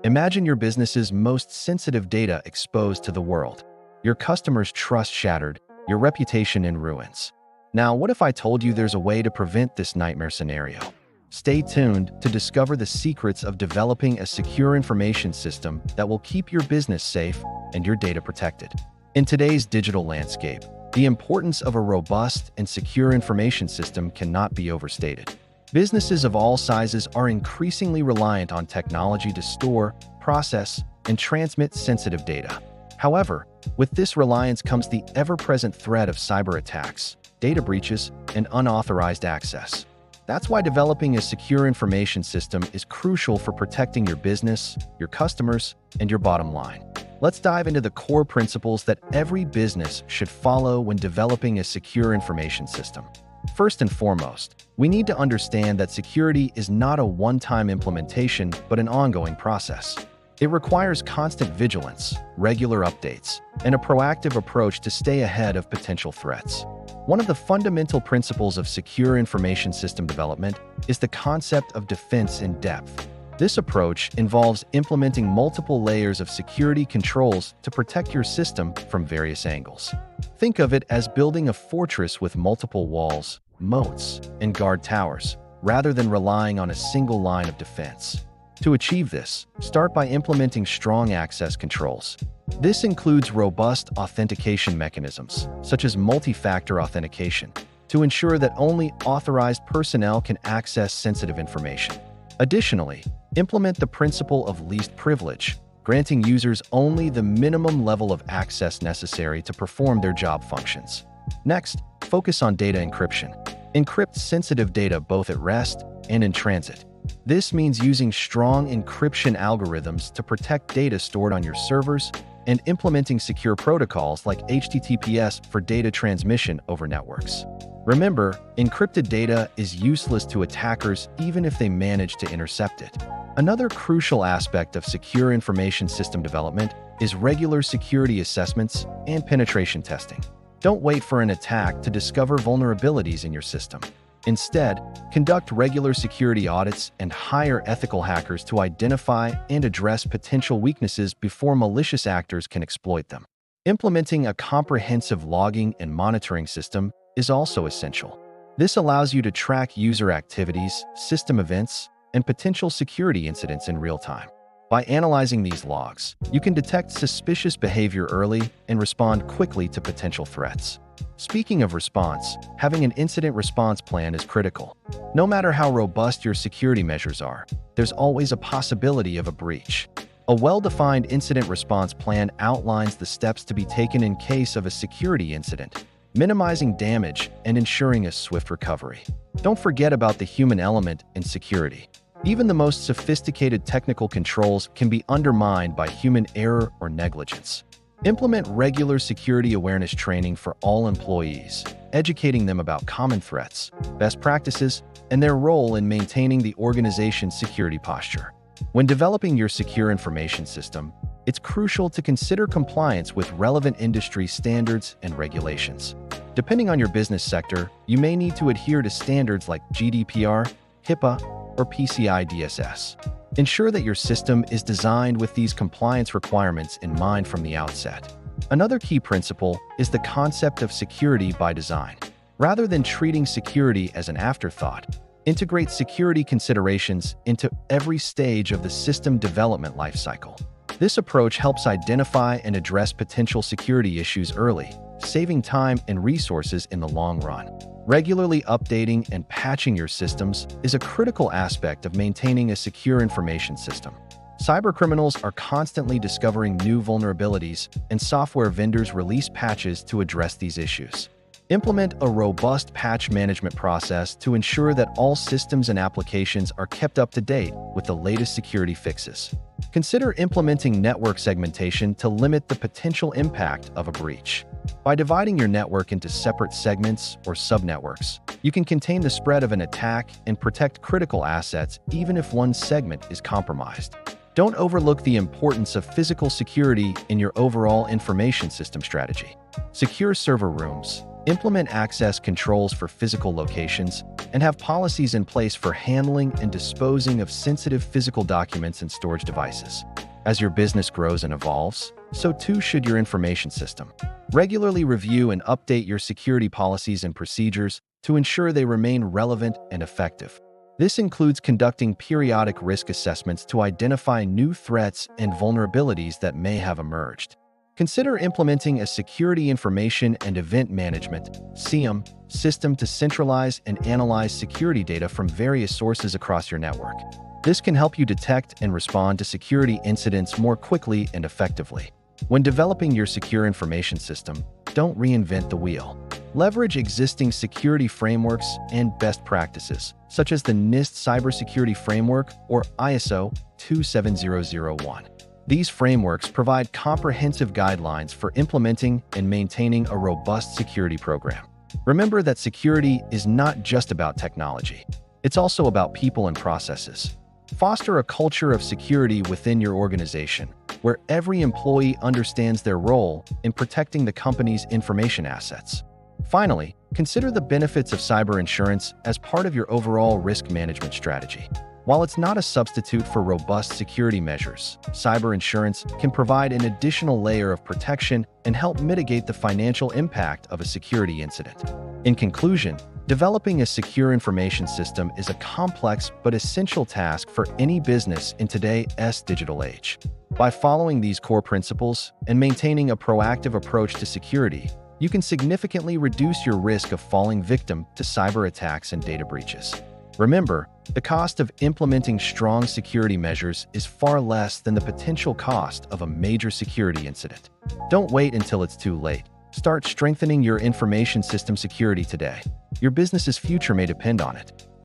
Imagine your business's most sensitive data exposed to the world. Your customers' trust shattered, your reputation in ruins. Now, what if I told you there's a way to prevent this nightmare scenario? Stay tuned to discover the secrets of developing a secure information system that will keep your business safe and your data protected. In today's digital landscape, the importance of a robust and secure information system cannot be overstated. Businesses of all sizes are increasingly reliant on technology to store, process, and transmit sensitive data. However, with this reliance comes the ever-present threat of cyber attacks, data breaches, and unauthorized access. That's why developing a secure information system is crucial for protecting your business, your customers, and your bottom line. Let's dive into the core principles that every business should follow when developing a secure information system. First and foremost, we need to understand that security is not a one-time implementation, but an ongoing process. It requires constant vigilance, regular updates, and a proactive approach to stay ahead of potential threats. One of the fundamental principles of secure information system development is the concept of defense in depth. This approach involves implementing multiple layers of security controls to protect your system from various angles. Think of it as building a fortress with multiple walls, moats, and guard towers, rather than relying on a single line of defense. To achieve this, start by implementing strong access controls. This includes robust authentication mechanisms, such as multi-factor authentication, to ensure that only authorized personnel can access sensitive information. Additionally, implement the principle of least privilege, granting users only the minimum level of access necessary to perform their job functions. Next, focus on data encryption. Encrypt sensitive data both at rest and in transit. This means using strong encryption algorithms to protect data stored on your servers and implementing secure protocols like HTTPS for data transmission over networks. Remember, encrypted data is useless to attackers even if they manage to intercept it. Another crucial aspect of secure information system development is regular security assessments and penetration testing. Don't wait for an attack to discover vulnerabilities in your system. Instead, conduct regular security audits and hire ethical hackers to identify and address potential weaknesses before malicious actors can exploit them. Implementing a comprehensive logging and monitoring system is also essential. This allows you to track user activities, system events, and potential security incidents in real time. By analyzing these logs, you can detect suspicious behavior early and respond quickly to potential threats. Speaking of response, having an incident response plan is critical. No matter how robust your security measures are, there's always a possibility of a breach. A well-defined incident response plan outlines the steps to be taken in case of a security incident, minimizing damage and ensuring a swift recovery. Don't forget about the human element in security. Even the most sophisticated technical controls can be undermined by human error or negligence. Implement regular security awareness training for all employees, educating them about common threats, best practices, and their role in maintaining the organization's security posture. When developing your secure information system, it's crucial to consider compliance with relevant industry standards and regulations. Depending on your business sector, you may need to adhere to standards like GDPR, HIPAA, or PCI DSS. Ensure that your system is designed with these compliance requirements in mind from the outset. Another key principle is the concept of security by design. Rather than treating security as an afterthought, integrate security considerations into every stage of the system development lifecycle. This approach helps identify and address potential security issues early, saving time and resources in the long run. Regularly updating and patching your systems is a critical aspect of maintaining a secure information system. Cybercriminals are constantly discovering new vulnerabilities, and software vendors release patches to address these issues. Implement a robust patch management process to ensure that all systems and applications are kept up to date with the latest security fixes. Consider implementing network segmentation to limit the potential impact of a breach. By dividing your network into separate segments or subnetworks, you can contain the spread of an attack and protect critical assets even if one segment is compromised. Don't overlook the importance of physical security in your overall information system strategy. Secure server rooms, implement access controls for physical locations, and have policies in place for handling and disposing of sensitive physical documents and storage devices. As your business grows and evolves, so too should your information system. Regularly review and update your security policies and procedures to ensure they remain relevant and effective. This includes conducting periodic risk assessments to identify new threats and vulnerabilities that may have emerged. Consider implementing a security information and event management (SIEM) system to centralize and analyze security data from various sources across your network. This can help you detect and respond to security incidents more quickly and effectively. When developing your secure information system, don't reinvent the wheel. Leverage existing security frameworks and best practices, such as the NIST Cybersecurity Framework or ISO 27001. These frameworks provide comprehensive guidelines for implementing and maintaining a robust security program. Remember that security is not just about technology. It's also about people and processes. Foster a culture of security within your organization, where every employee understands their role in protecting the company's information assets. Finally, consider the benefits of cyber insurance as part of your overall risk management strategy. While it's not a substitute for robust security measures, cyber insurance can provide an additional layer of protection and help mitigate the financial impact of a security incident. In conclusion, developing a secure information system is a complex but essential task for any business in today's digital age. By following these core principles and maintaining a proactive approach to security, you can significantly reduce your risk of falling victim to cyber attacks and data breaches. Remember, the cost of implementing strong security measures is far less than the potential cost of a major security incident. Don't wait until it's too late. Start strengthening your information system security today. Your business's future may depend on it.